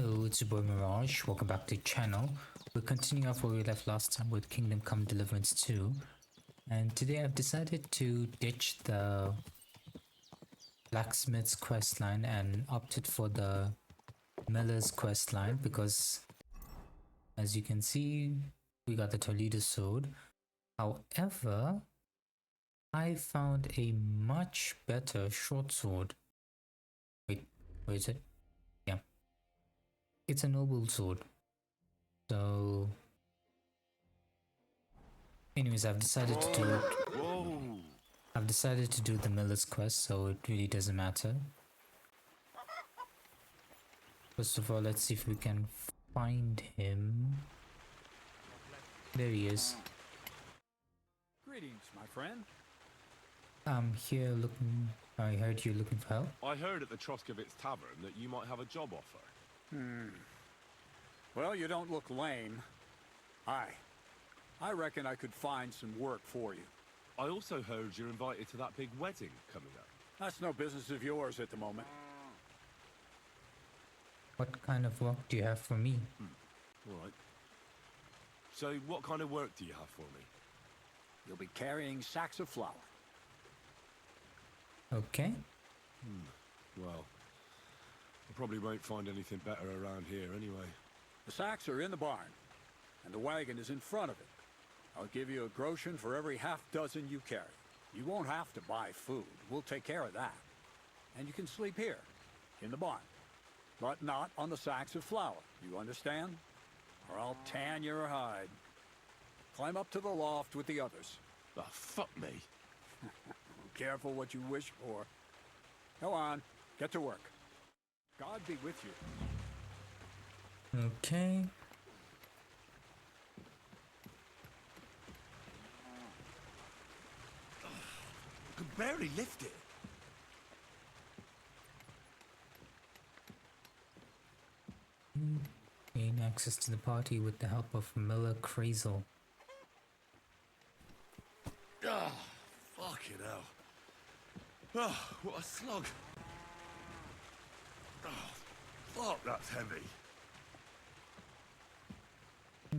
Hello, it's your boy Mirage. Welcome back to the channel. We're continuing off where we left last time with Kingdom Come Deliverance 2. And today I've decided to ditch the blacksmith's questline and opted for the miller's questline because, as you can see, we got the Toledo sword. However, I found a much better short sword. Wait, where is it? Yeah. It's a noble sword. So anyways, I've decided to do it. I've decided to do the miller's quest, so it really doesn't matter. First of all, let's see if we can find him. There he is. Greetings, my friend. I'm here looking. I heard you're looking for help. I heard at the Troskovitz Tavern that you might have a job offer. Well, you don't look lame. I reckon I could find some work for you. I also heard you're invited to that big wedding coming up. That's no business of yours at the moment. What kind of work do you have for me? All right. So what kind of work do you have for me? You'll be carrying sacks of flour. Okay. Well, I probably won't find anything better around here anyway. The sacks are in the barn, and the wagon is in front of it. I'll give you a groschen for every half dozen you carry. You won't have to buy food. We'll take care of that. And you can sleep here, in the barn. But not on the sacks of flour. You understand? Or I'll tan your hide. Climb up to the loft with the others. Oh, fuck me. Careful what you wish for. Go on, get to work. God be with you. Okay. I could barely lift it. Gain access to the party with the help of Miller Crazel. Ah, fucking hell. Oh, what a slug. Oh, fuck, that's heavy.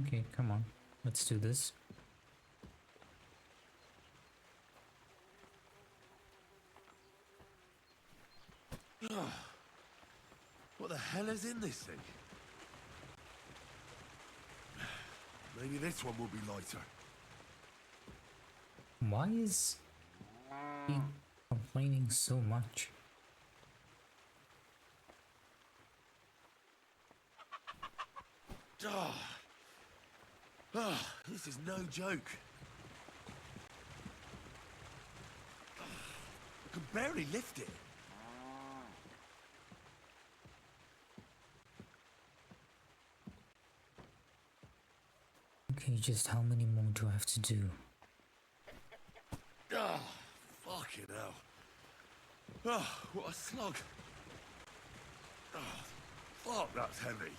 Okay, come on. Let's do this. What the hell is in this thing? Maybe this one will be lighter. Why is he complaining so much? This is no joke. I can barely lift it. Okay, just how many more do I have to do? Fucking hell. Oh, what a slug. Oh, fuck, that's heavy.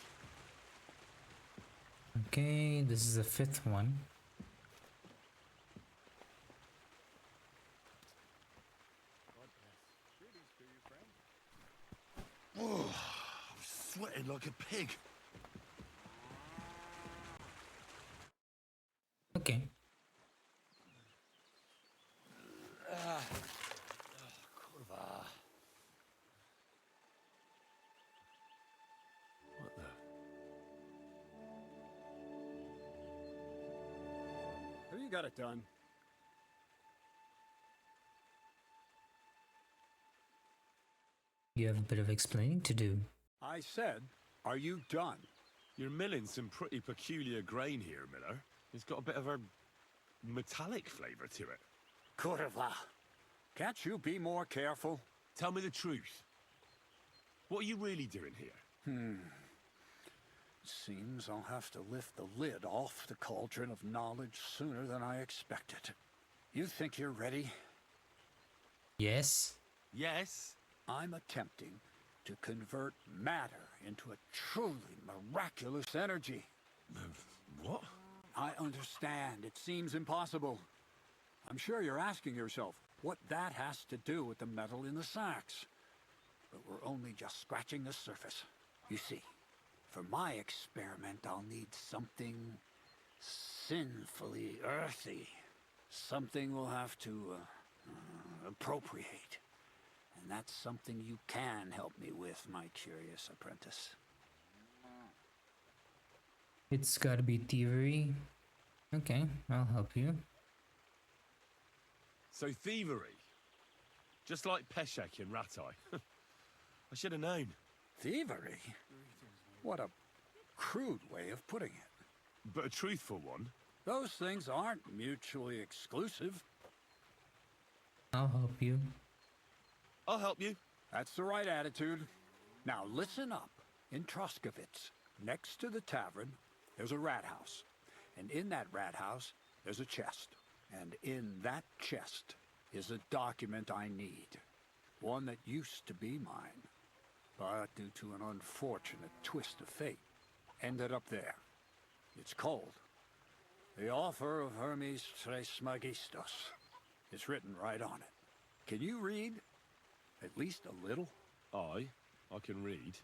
Okay, this is the fifth one. Oh, I'm sweating like a pig. Okay. What the? Have you got it done? You have a bit of explaining to do. I said, are you done? You're milling some pretty peculiar grain here, Miller. It's got a bit of a metallic flavour to it. Kurva. Can't you be more careful? Tell me the truth. What are you really doing here? Seems I'll have to lift the lid off the cauldron of knowledge sooner than I expected. You think you're ready? Yes? Yes. I'm attempting to convert matter into a truly miraculous energy. What? I understand. It seems impossible. I'm sure you're asking yourself what that has to do with the metal in the sacks. But we're only just scratching the surface. You see, For my experiment, I'll need something sinfully earthy. Something we'll have to appropriate. And that's something you can help me with, my curious apprentice. It's gotta be thievery. Okay, I'll help you. So thievery. Just like Peshek in Ratai. I should have known. Thievery? What a crude way of putting it. But a truthful one. Those things aren't mutually exclusive. I'll help you. I'll help you. That's the right attitude. Now listen up. In Troskovitz, next to the tavern, there's a rat house. And in that rat house, there's a chest. And in that chest is a document I need. One that used to be mine. But due to an unfortunate twist of fate, ended up there. It's cold. The offer of Hermes Trismegistos. It's written right on it. Can you read? At least a little? I can read.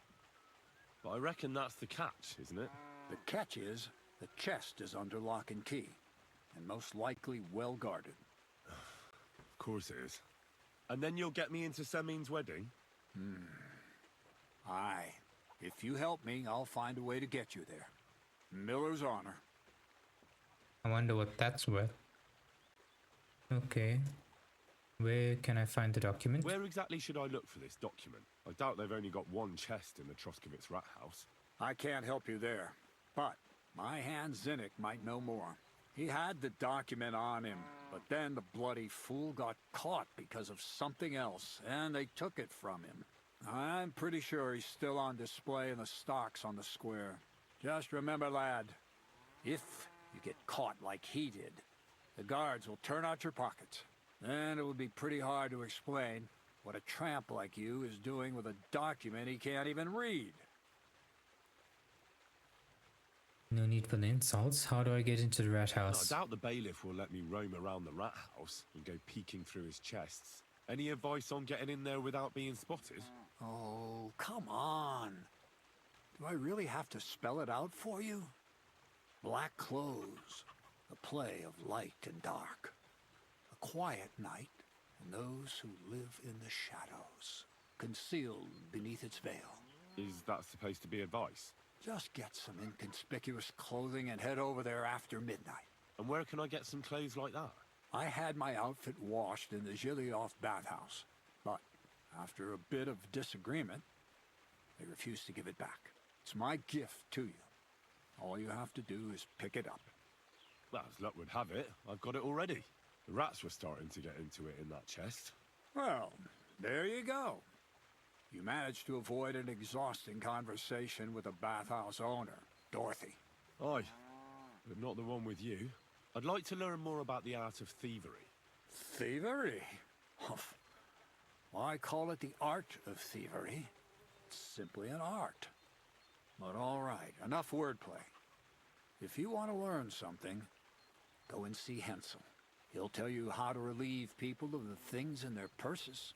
But I reckon that's the catch, isn't it? The catch is, the chest is under lock and key. And most likely well guarded. Of course it is. And then you'll get me into Semine's wedding? Aye. If you help me, I'll find a way to get you there. Miller's honor. I wonder what that's worth. Okay. Where can I find the document? Where exactly should I look for this document? I doubt they've only got one chest in the Troskovitz rat house. I can't help you there. But my hand Zinnik might know more. He had the document on him, but then the bloody fool got caught because of something else, and they took it from him. I'm pretty sure he's still on display in the stocks on the square. Just remember, lad, if you get caught like he did, the guards will turn out your pockets. Then it would be pretty hard to explain what a tramp like you is doing with a document he can't even read. No need for the insults. How do I get into the rat I house? doubt the bailiff will let me roam around the rat house and go peeking through his chests. Any advice on getting in there without being spotted? Oh, come on. Do I really have to spell it out for you? Black clothes, a play of light and dark. A quiet night, and those who live in the shadows, concealed beneath its veil. Is that supposed to be advice? Just get some inconspicuous clothing and head over there after midnight. And where can I get some clothes like that? I had my outfit washed in the Gilioff bathhouse, but after a bit of disagreement, they refused to give it back. It's my gift to you. All you have to do is pick it up. Well, as luck would have it, I've got it already. The rats were starting to get into it in that chest. Well, there you go. You managed to avoid an exhausting conversation with the bathhouse owner, Dorothy. Aye, but not the one with you. I'd like to learn more about the art of thievery. Thievery? Why call it the art of thievery? It's simply an art. But all right, enough wordplay. If you want to learn something, go and see Hensel. He'll tell you how to relieve people of the things in their purses,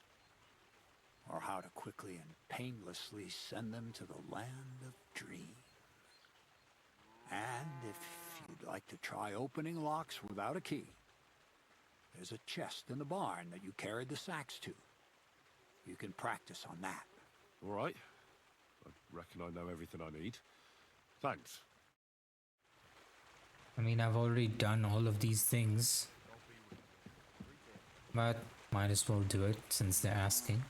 or how to quickly and painlessly send them to the land of dreams. And if you'd like to try opening locks without a key, there's a chest in the barn that you carried the sacks to. You can practice on that. All right. I reckon I know everything I need. Thanks. I mean, I've already done all of these things. But might as well do it since they're asking.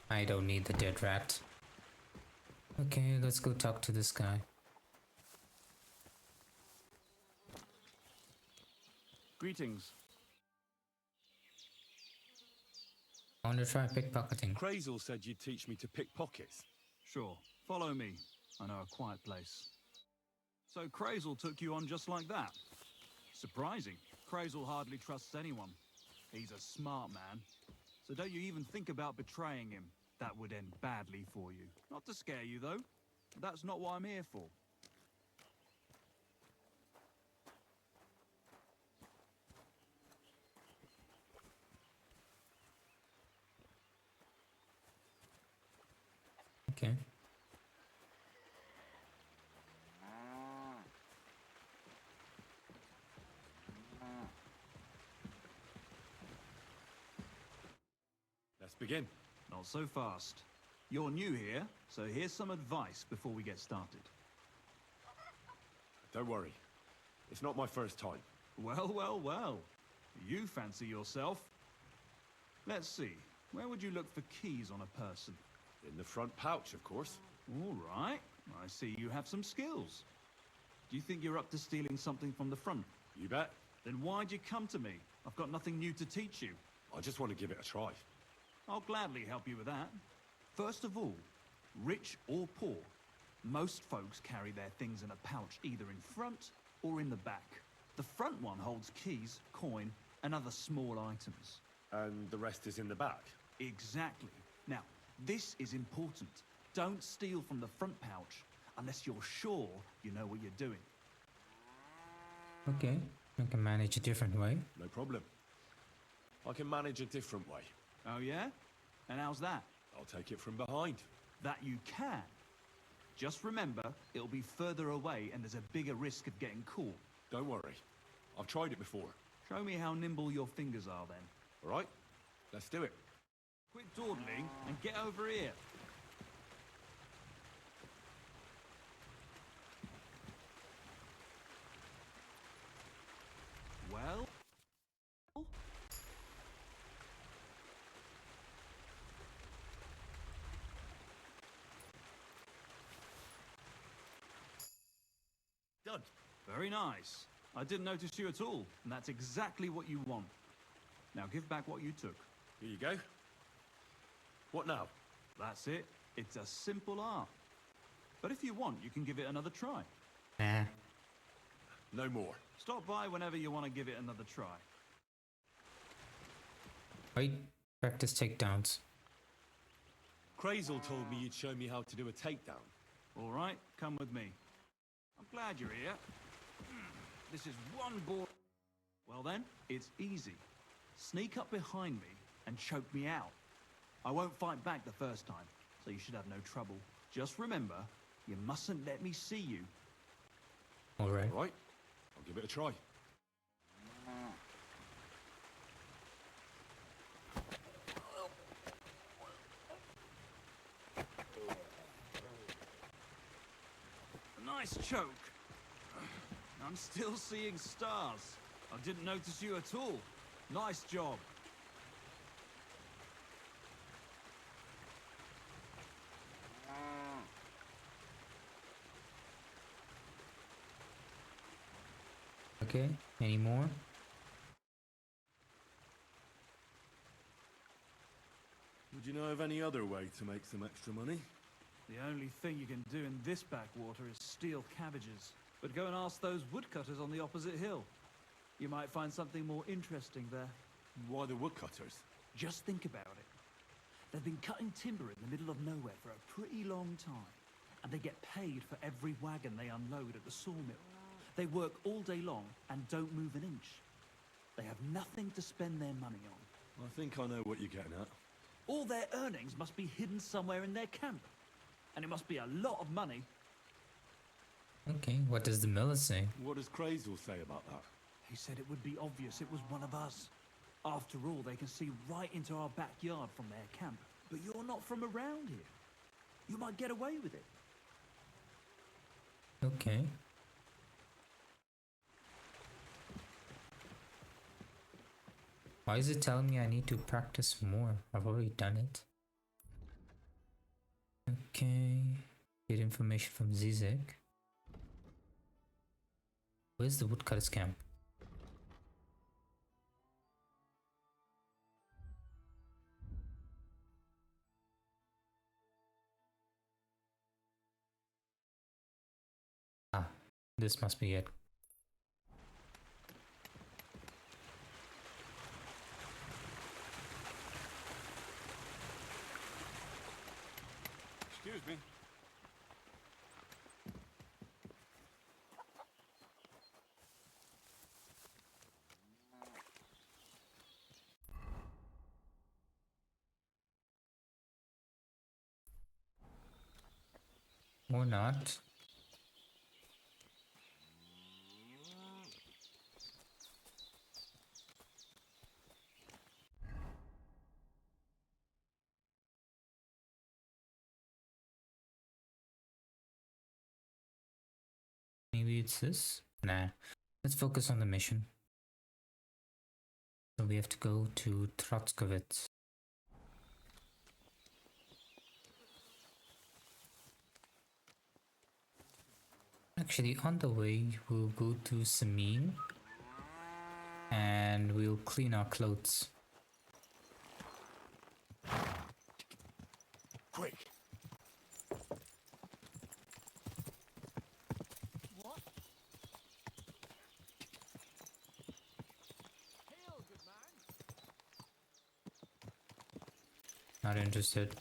I don't need the dead rat. Okay, let's go talk to this guy. Greetings. I want to try pickpocketing. Crazel said you'd teach me to pick pockets. Sure, follow me. I know a quiet place. So Crazel took you on just like that? Surprising. Crazel hardly trusts anyone. He's a smart man. So don't you even think about betraying him. That would end badly for you. Not to scare you, though. That's not what I'm here for. Okay. Let's begin. Not so fast. You're new here, so here's some advice before we get started. Don't worry. It's not my first time. Well, well, well. You fancy yourself. Let's see. Where would you look for keys on a person? In the front pouch, of course. All right. I see you have some skills. Do you think you're up to stealing something from the front? You bet. Then why'd you come to me? I've got nothing new to teach you. I just want to give it a try. I'll gladly help you with that. First of all, rich or poor, most folks carry their things in a pouch either in front or in the back. The front one holds keys, coin, and other small items. And the rest is in the back. Exactly. Now, this is important. Don't steal from the front pouch unless you're sure you know what you're doing. Okay. I can manage a different way. No problem. I can manage a different way. Oh yeah? And how's that? I'll take it from behind. That you can. Just remember, it'll be further away and there's a bigger risk of getting caught. Don't worry. I've tried it before. Show me how nimble your fingers are then. All right? Let's do it. Quit dawdling and get over here. Well? Done. Very nice. I didn't notice you at all, and that's exactly what you want. Now give back what you took. Here you go. What now? That's it. It's a simple art. But if you want, you can give it another try. Nah. No more. Stop by whenever you want to give it another try. Wait. Practice takedowns. Crazel told me you'd show me how to do a takedown. All right, come with me. I'm glad you're here. This is one ball. Well then, it's easy. Sneak up behind me and choke me out. I won't fight back the first time, so you should have no trouble. Just remember, you mustn't let me see you. Alright. All right? I'll give it a try. Nice choke. I'm still seeing stars. I didn't notice you at all. Nice job. Okay. Any more? Would you know of any other way to make some extra money? The only thing you can do in this backwater is steal cabbages. But go and ask those woodcutters on the opposite hill. You might find something more interesting there. Why the woodcutters? Just think about it. They've been cutting timber in the middle of nowhere for a pretty long time. And they get paid for every wagon they unload at the sawmill. They work all day long and don't move an inch. They have nothing to spend their money on. I think I know what you're getting at. All their earnings must be hidden somewhere in their camp. And it must be a lot of money. Okay. What does the miller say? What does Crazel say about that? He said it would be obvious it was one of us. After all, they can see right into our backyard from their camp. But you're not from around here. You might get away with it. Okay. Why is it telling me I need to practice more? I've already done it. Okay. Get information from Zizek. Where's the woodcutter's camp? Ah, this must be it. Excuse me. Or not. Maybe it's this? Nah. Let's focus on the mission. So we have to go to Trotskovitz. Actually, on the way, we'll go to Semine and we'll clean our clothes. Quick! What? Not interested.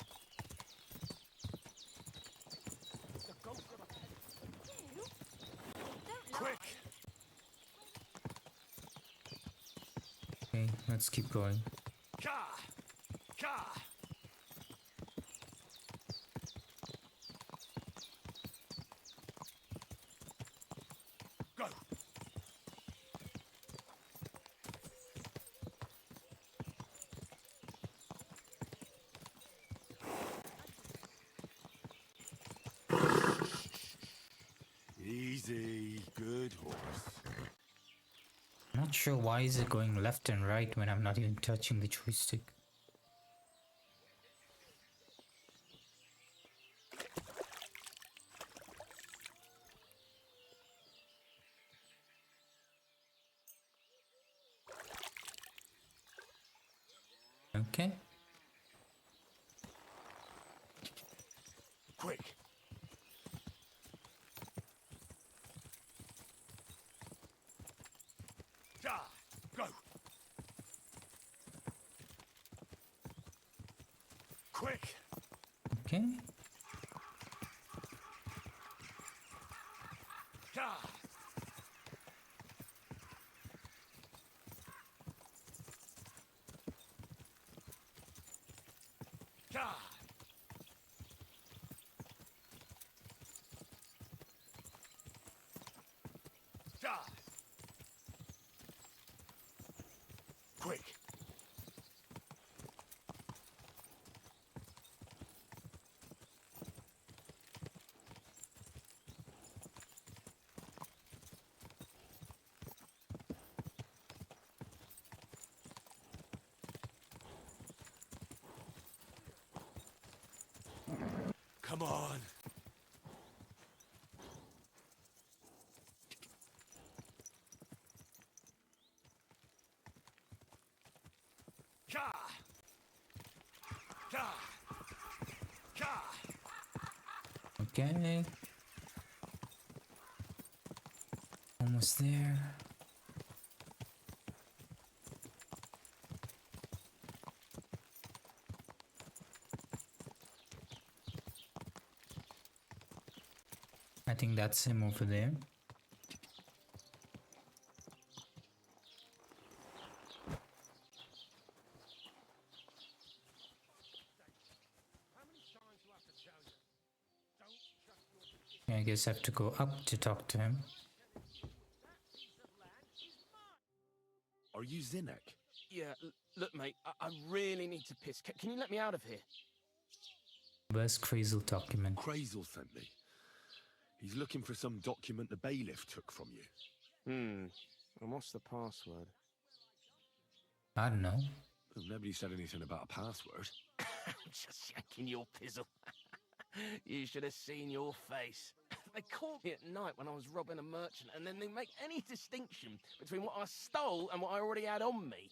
Quick! Okay, let's keep going. Ka! Ka! Go! Easy, good horse. Not sure why is it going left and right when I'm not even touching the joystick. Okay. Quick! Ja! Go! Quick! Okay. Ja! Ja! Ja! Quick! Come on! Ka! Ka! Ka! Okay. Almost there. I think that's him over there. Yeah, I guess I have to go up to talk to him. Are you Zinnek? Yeah, look, mate, I really need to piss. Can you let me out of here? Where's Crazel document? Crazel sent me. He's looking for some document the bailiff took from you. And what's the password? I don't know. Well, nobody said anything about a password. Just yanking your pizzle. You should have seen your face. They caught me at night when I was robbing a merchant, and then they make any distinction between what I stole and what I already had on me.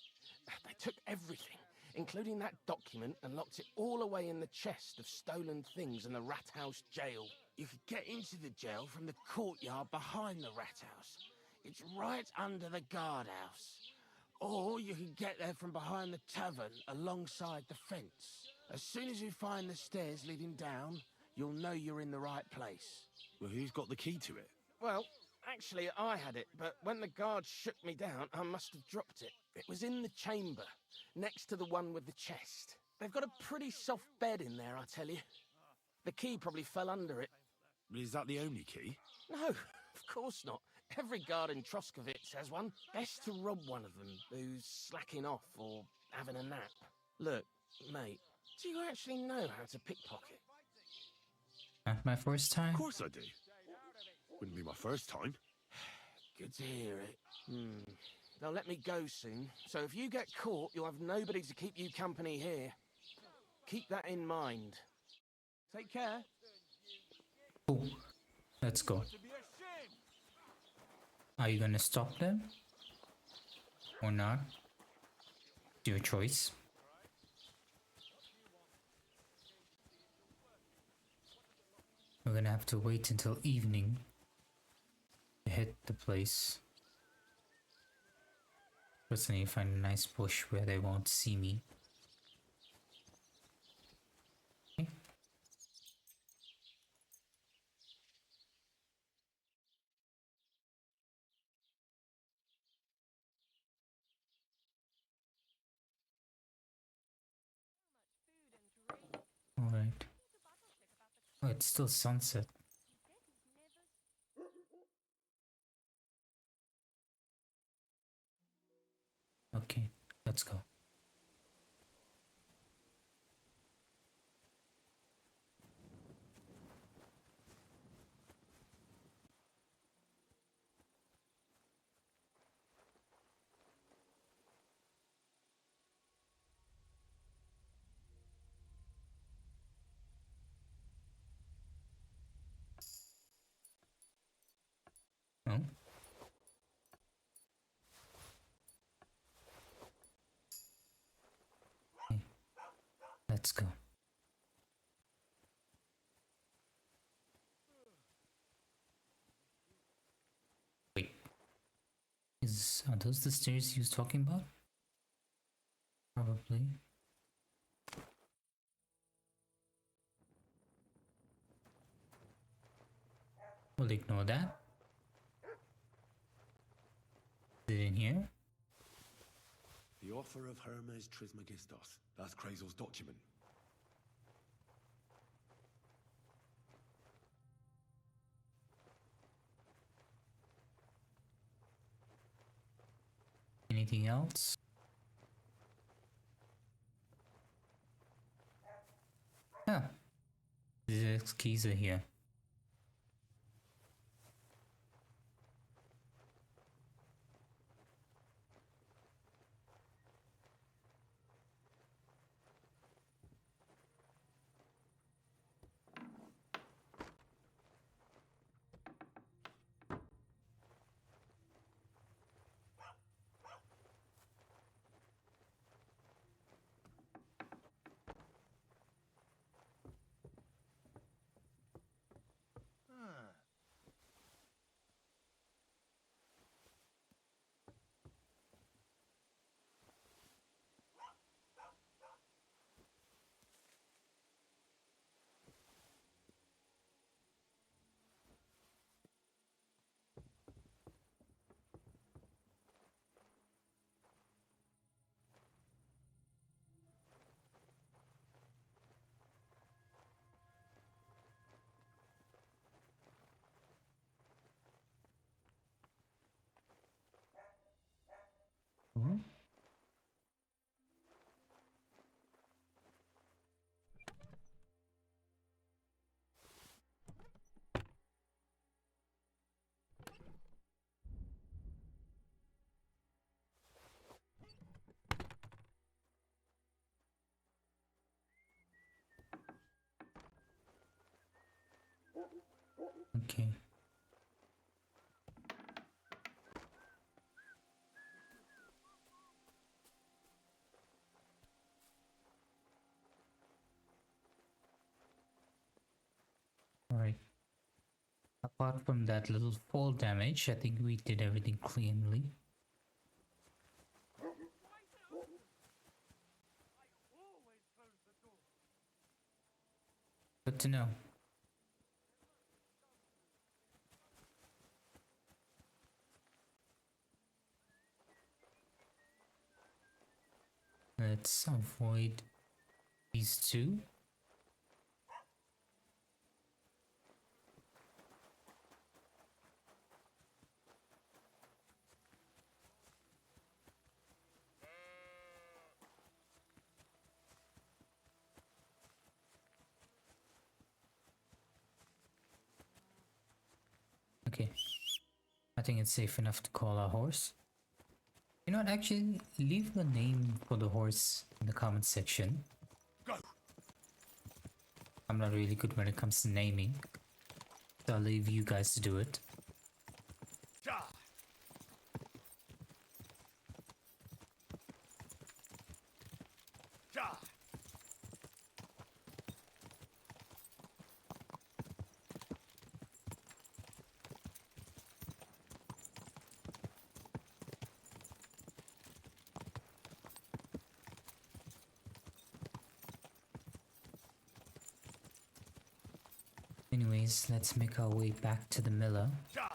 They took everything, including that document, and locked it all away in the chest of stolen things in the rat house jail. You could get into the jail from the courtyard behind the rat house. It's right under the guardhouse. Or you could get there from behind the tavern alongside the fence. As soon as you find the stairs leading down, you'll know you're in the right place. Well, who's got the key to it? Well, actually, I had it, but when the guards shook me down, I must have dropped it. It was in the chamber, next to the one with the chest. They've got a pretty soft bed in there, I tell you. The key probably fell under it. Is that the only key? No, of course not. Every guard in Troskovitz has one. Best to rob one of them who's slacking off or having a nap. Look, mate, do you actually know how to pickpocket? Not my first time. Of course I do. Wouldn't be my first time. Good to hear it. They'll let me go soon, so if you get caught, you'll have nobody to keep you company here. Keep that in mind. Take care. Cool. Let's go. Are you gonna stop them? Or not? Your choice. We're gonna have to wait until evening to hit the place. First, I need to find a nice bush where they won't see me. Okay. Alright. Oh, it's still sunset. Okay, let's go. Oh. Okay, let's go. Wait. Are those the stairs he was talking about? Probably. We'll ignore that. Is it in here? The offer of Hermes Trismegistos. That's Krazel's document. Anything else? Ah. The keys are here. Hmm? Okay. Alright. Apart from that little fall damage, I think we did everything cleanly. Good to know. Let's avoid these two. Okay. I think it's safe enough to call our horse. You know what, actually, leave the name for the horse in the comment section. Go. I'm not really good when it comes to naming, so I'll leave you guys to do it. Ja. Ja. Anyways, let's make our way back to the miller. Ja.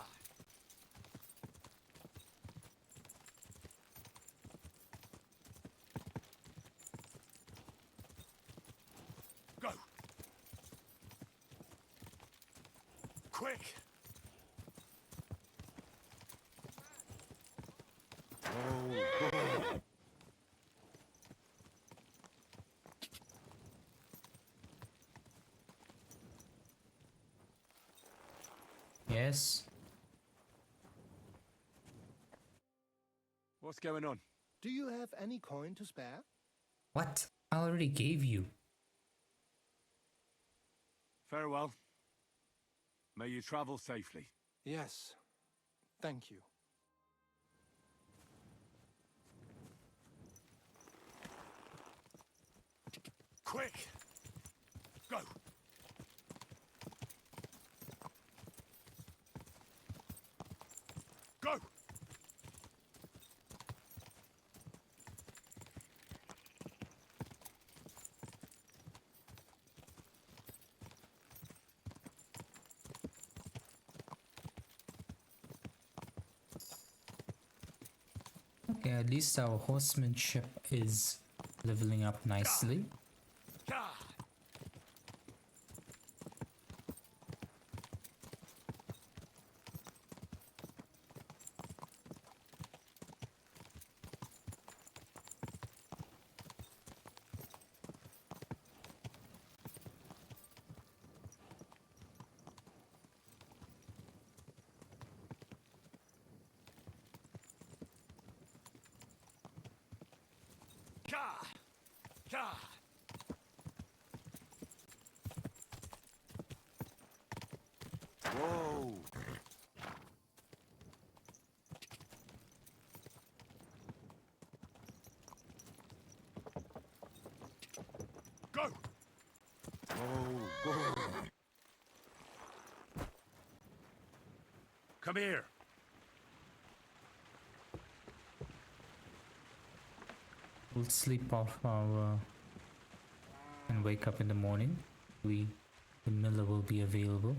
Go. Quick. Yes? What's going on? Do you have any coin to spare? What? I already gave you. Farewell. May you travel safely. Yes. Thank you. Quick. Go. Go. Okay, at least our horsemanship is leveling up nicely. Ja. Ja. Ja. Whoa! Go. Whoa! Come here. We'll sleep off our and wake up in the morning. The miller will be available.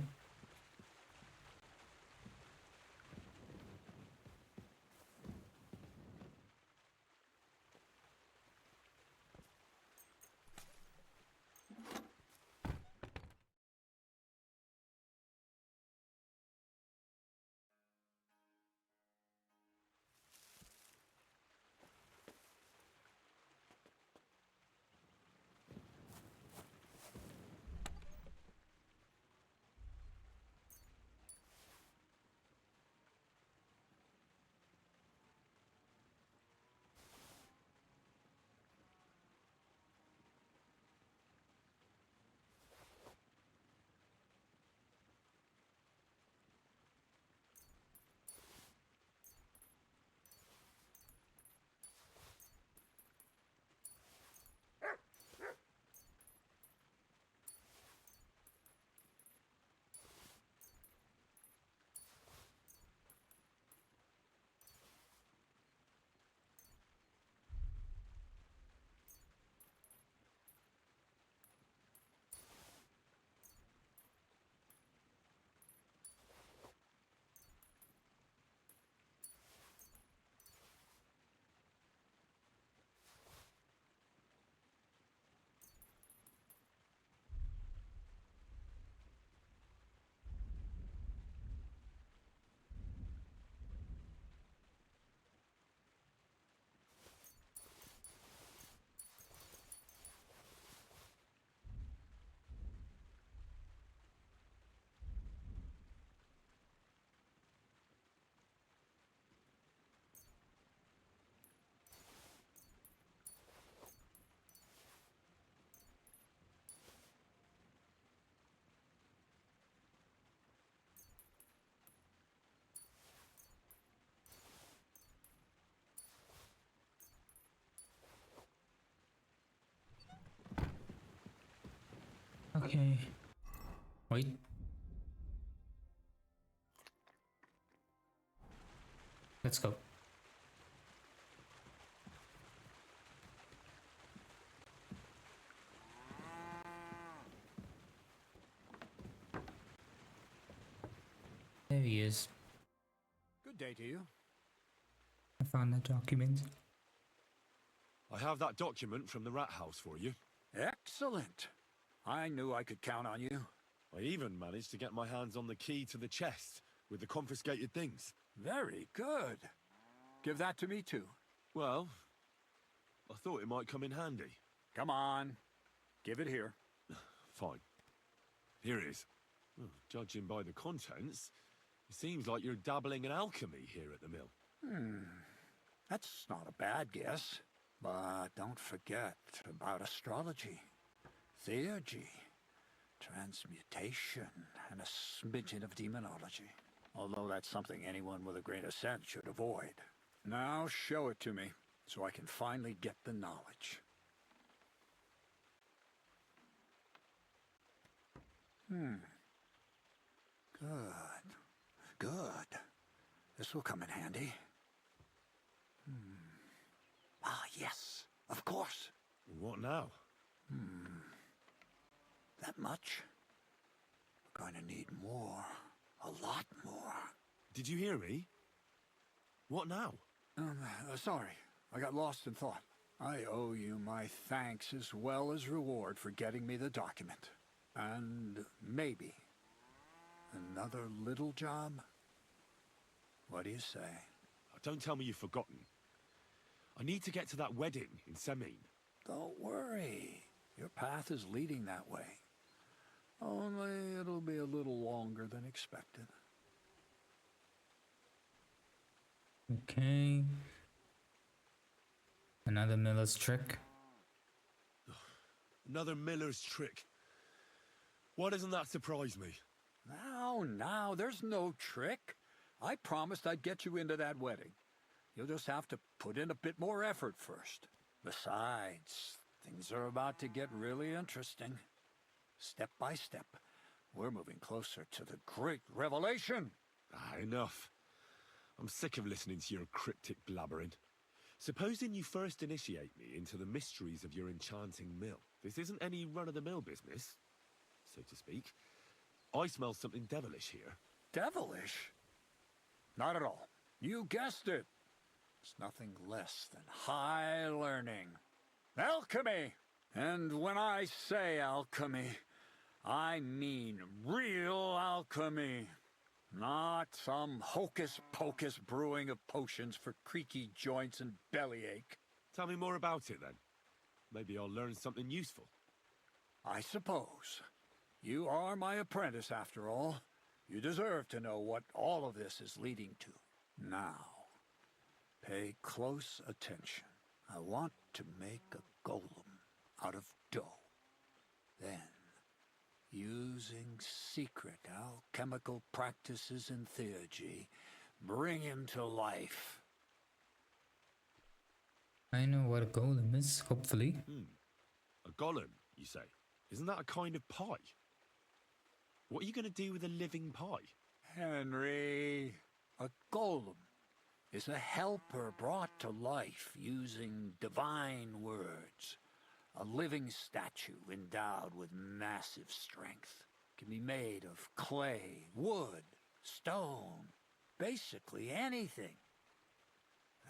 Okay. Wait. Let's go. There he is. Good day to you. I found that document. I have that document from the rat house for you. Excellent. I knew I could count on you. I even managed to get my hands on the key to the chest with the confiscated things. Very good. Give that to me too. Well, I thought it might come in handy. Come on. Give it here. Fine. Here it is. Well, judging by the contents, it seems like you're dabbling in alchemy here at the mill. That's not a bad guess. But don't forget about astrology, theurgy, transmutation, and a smidgen of demonology. Although that's something anyone with a grain of sense should avoid. Now show it to me, so I can finally get the knowledge. Good. Good. This will come in handy. Ah, yes. Of course. What now? That much? We're going to need more. A lot more. Did you hear me? What now? Sorry. I got lost in thought. I owe you my thanks as well as reward for getting me the document. And maybe another little job? What do you say? Don't tell me you've forgotten. I need to get to that wedding in Semine. Don't worry. Your path is leading that way. Only it'll be a little longer than expected. Okay. Another miller's trick. Another miller's trick. Why doesn't that surprise me? Now, there's no trick. I promised I'd get you into that wedding. You'll just have to put in a bit more effort first. Besides, things are about to get really interesting. Step by step, we're moving closer to the great revelation. Enough. I'm sick of listening to your cryptic blabbering. Supposing you first initiate me into the mysteries of your enchanting mill. This isn't any run-of-the-mill business, so to speak. I smell something devilish here. Devilish? Not at all. You guessed it. It's nothing less than high learning. Alchemy! And when I say alchemy, I mean real alchemy. Not some hocus-pocus brewing of potions for creaky joints and bellyache. Tell me more about it, then. Maybe I'll learn something useful. I suppose. You are my apprentice, after all. You deserve to know what all of this is leading to. Now, pay close attention. I want to make a golem out of dough. Then, using secret alchemical practices in theurgy, bring him to life. I know what a golem is, hopefully. A golem, you say? Isn't that a kind of pie? What are you going to do with a living pie? Henry, a golem is a helper brought to life using divine words. A living statue endowed with massive strength. Can be made of clay, wood, stone, basically anything.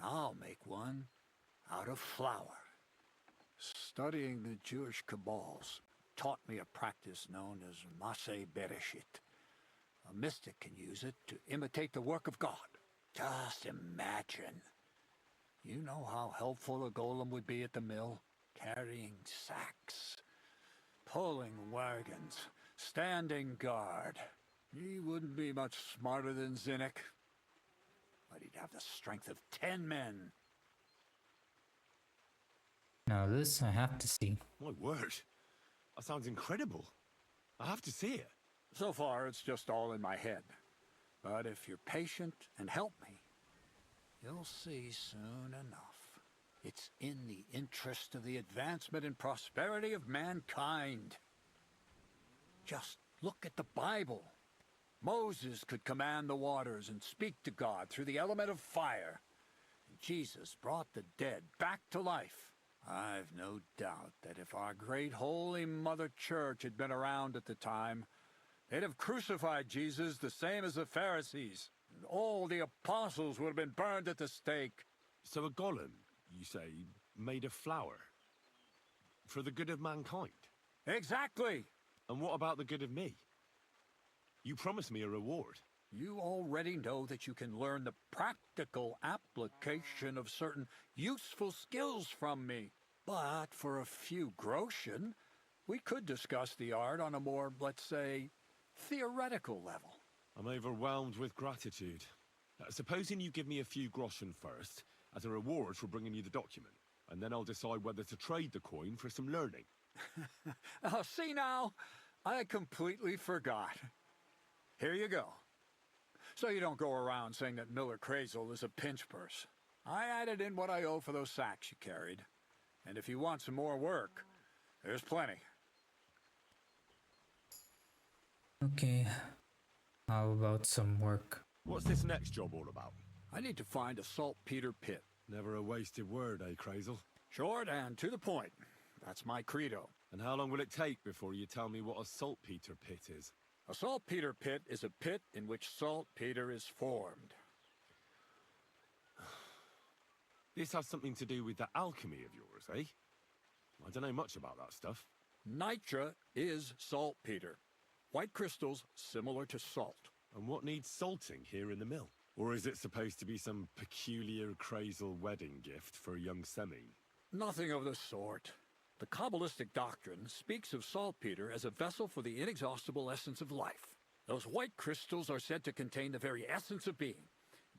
I'll make one out of flour. Studying the Jewish Kabbals taught me a practice known as Maseh Bereshit. A mystic can use it to imitate the work of God. Just imagine. You know how helpful a golem would be at the mill? Carrying sacks, pulling wagons, standing guard. He wouldn't be much smarter than Zinnik, but he'd have the strength of 10 men. Now this I have to see. My word. That sounds incredible. I have to see it. So far, it's just all in my head. But if you're patient and help me, you'll see soon enough. It's in the interest of the advancement and prosperity of mankind. Just look at the Bible. Moses could command the waters and speak to God through the element of fire. And Jesus brought the dead back to life. I've no doubt that if our great Holy Mother Church had been around at the time, they'd have crucified Jesus the same as the Pharisees, and all the apostles would have been burned at the stake. So a golem, you say, made of flour? For the good of mankind? Exactly! And what about the good of me? You promised me a reward. You already know that you can learn the practical application of certain useful skills from me. But for a few groschen, we could discuss the art on a more, let's say, theoretical level. I'm overwhelmed with gratitude. Supposing you give me a few groschen first, as a reward for bringing you the document, and then I'll decide whether to trade the coin for some learning. Oh, see now? I completely forgot. Here you go. So you don't go around saying that Miller Crazel is a pinch purse. I added in what I owe for those sacks you carried. And if you want some more work, there's plenty. Okay, how about some work? What's this next job all about? I need to find a saltpeter pit. Never a wasted word, eh, Crazel? Short and to the point. That's my credo. And how long will it take before you tell me what a saltpeter pit is? A saltpeter pit is a pit in which saltpeter is formed. This has something to do with that alchemy of yours, eh? I don't know much about that stuff. Nitra is saltpeter. White crystals similar to salt. And what needs salting here in the mill? Or is it supposed to be some peculiar Crazel wedding gift for young Semine? Nothing of the sort. The Kabbalistic doctrine speaks of saltpeter as a vessel for the inexhaustible essence of life. Those white crystals are said to contain the very essence of being.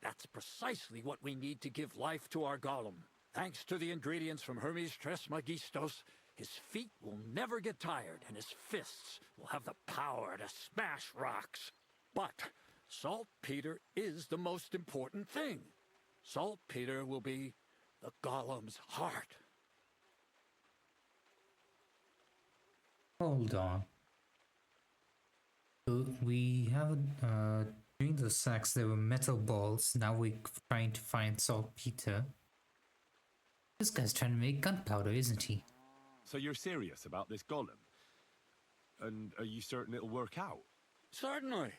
That's precisely what we need to give life to our golem. Thanks to the ingredients from Hermes Trismegistos, his feet will never get tired, and his fists will have the power to smash rocks. But saltpeter is the most important thing. Saltpeter will be the golem's heart. Hold on. So we have during the sacks there were metal balls. Now we're trying to find saltpeter. This guy's trying to make gunpowder, isn't he? So you're serious about this golem? And are you certain it'll work out? Certainly.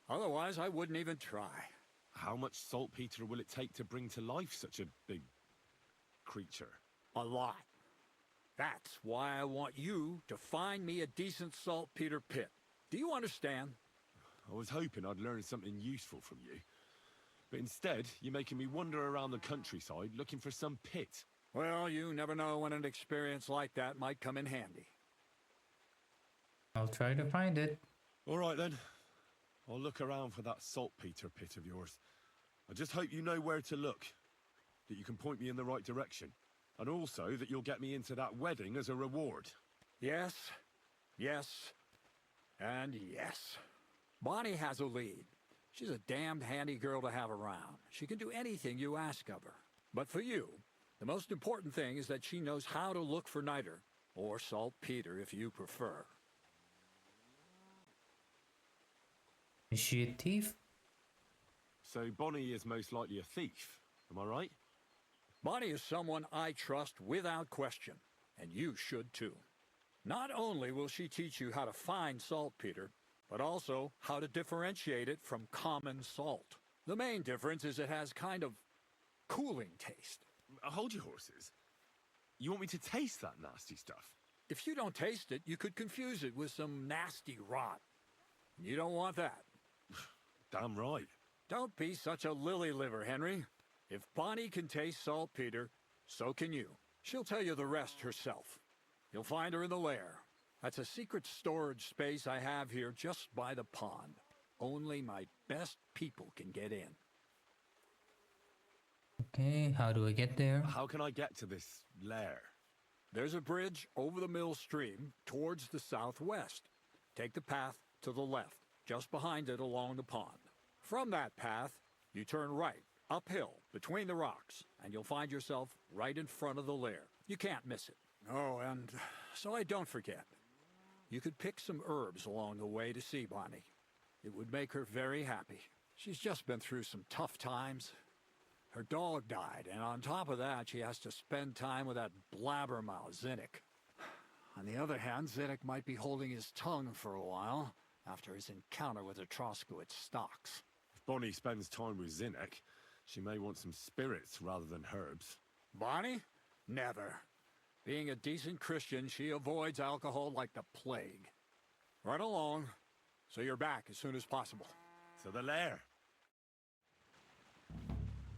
Otherwise, I wouldn't even try. How much saltpeter will it take to bring to life such a big creature? A lot. That's why I want you to find me a decent saltpeter pit. Do you understand? I was hoping I'd learn something useful from you. But instead, you're making me wander around the countryside looking for some pit. Well, you never know when an experience like that might come in handy. I'll try to find it. All right then. I'll look around for that saltpeter pit of yours. I just hope you know where to look. That you can point me in the right direction. And also that you'll get me into that wedding as a reward. Yes, yes, and yes. Bonnie has a lead. She's a damned handy girl to have around. She can do anything you ask of her. But for you, the most important thing is that she knows how to look for niter, or saltpeter if you prefer. Is she a thief? So Bonnie is most likely a thief, am I right? Bonnie is someone I trust without question, and you should too. Not only will she teach you how to find saltpeter, but also how to differentiate it from common salt. The main difference is it has kind of cooling taste. Hold your horses. You want me to taste that nasty stuff? If you don't taste it, you could confuse it with some nasty rot. You don't want that. Damn right. Don't be such a lily liver, Henry. If Bonnie can taste saltpeter, so can you. She'll tell you the rest herself. You'll find her in the lair. That's a secret storage space I have here just by the pond. Only my best people can get in. Okay, how do I get there? How can I get to this lair? There's a bridge over the mill stream towards the southwest. Take the path to the left, just behind it along the pond. From that path, you turn right, uphill, between the rocks, and you'll find yourself right in front of the lair. You can't miss it. Oh, and so I don't forget. You could pick some herbs along the way to see Bonnie. It would make her very happy. She's just been through some tough times. Her dog died, and on top of that, she has to spend time with that blabbermouth, Zinnik. On the other hand, Zinnik might be holding his tongue for a while after his encounter with the Troskowitz stocks. If Bonnie spends time with Zinnek, she may want some spirits rather than herbs. Bonnie? Never. Being a decent Christian, she avoids alcohol like the plague. Right along, so you're back as soon as possible. To the lair.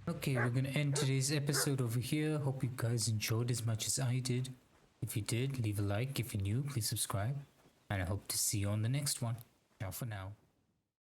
Okay, we're gonna end today's episode over here. Hope you guys enjoyed as much as I did. If you did, leave a like. If you're new, please subscribe. And I hope to see you on the next one. Ciao for now.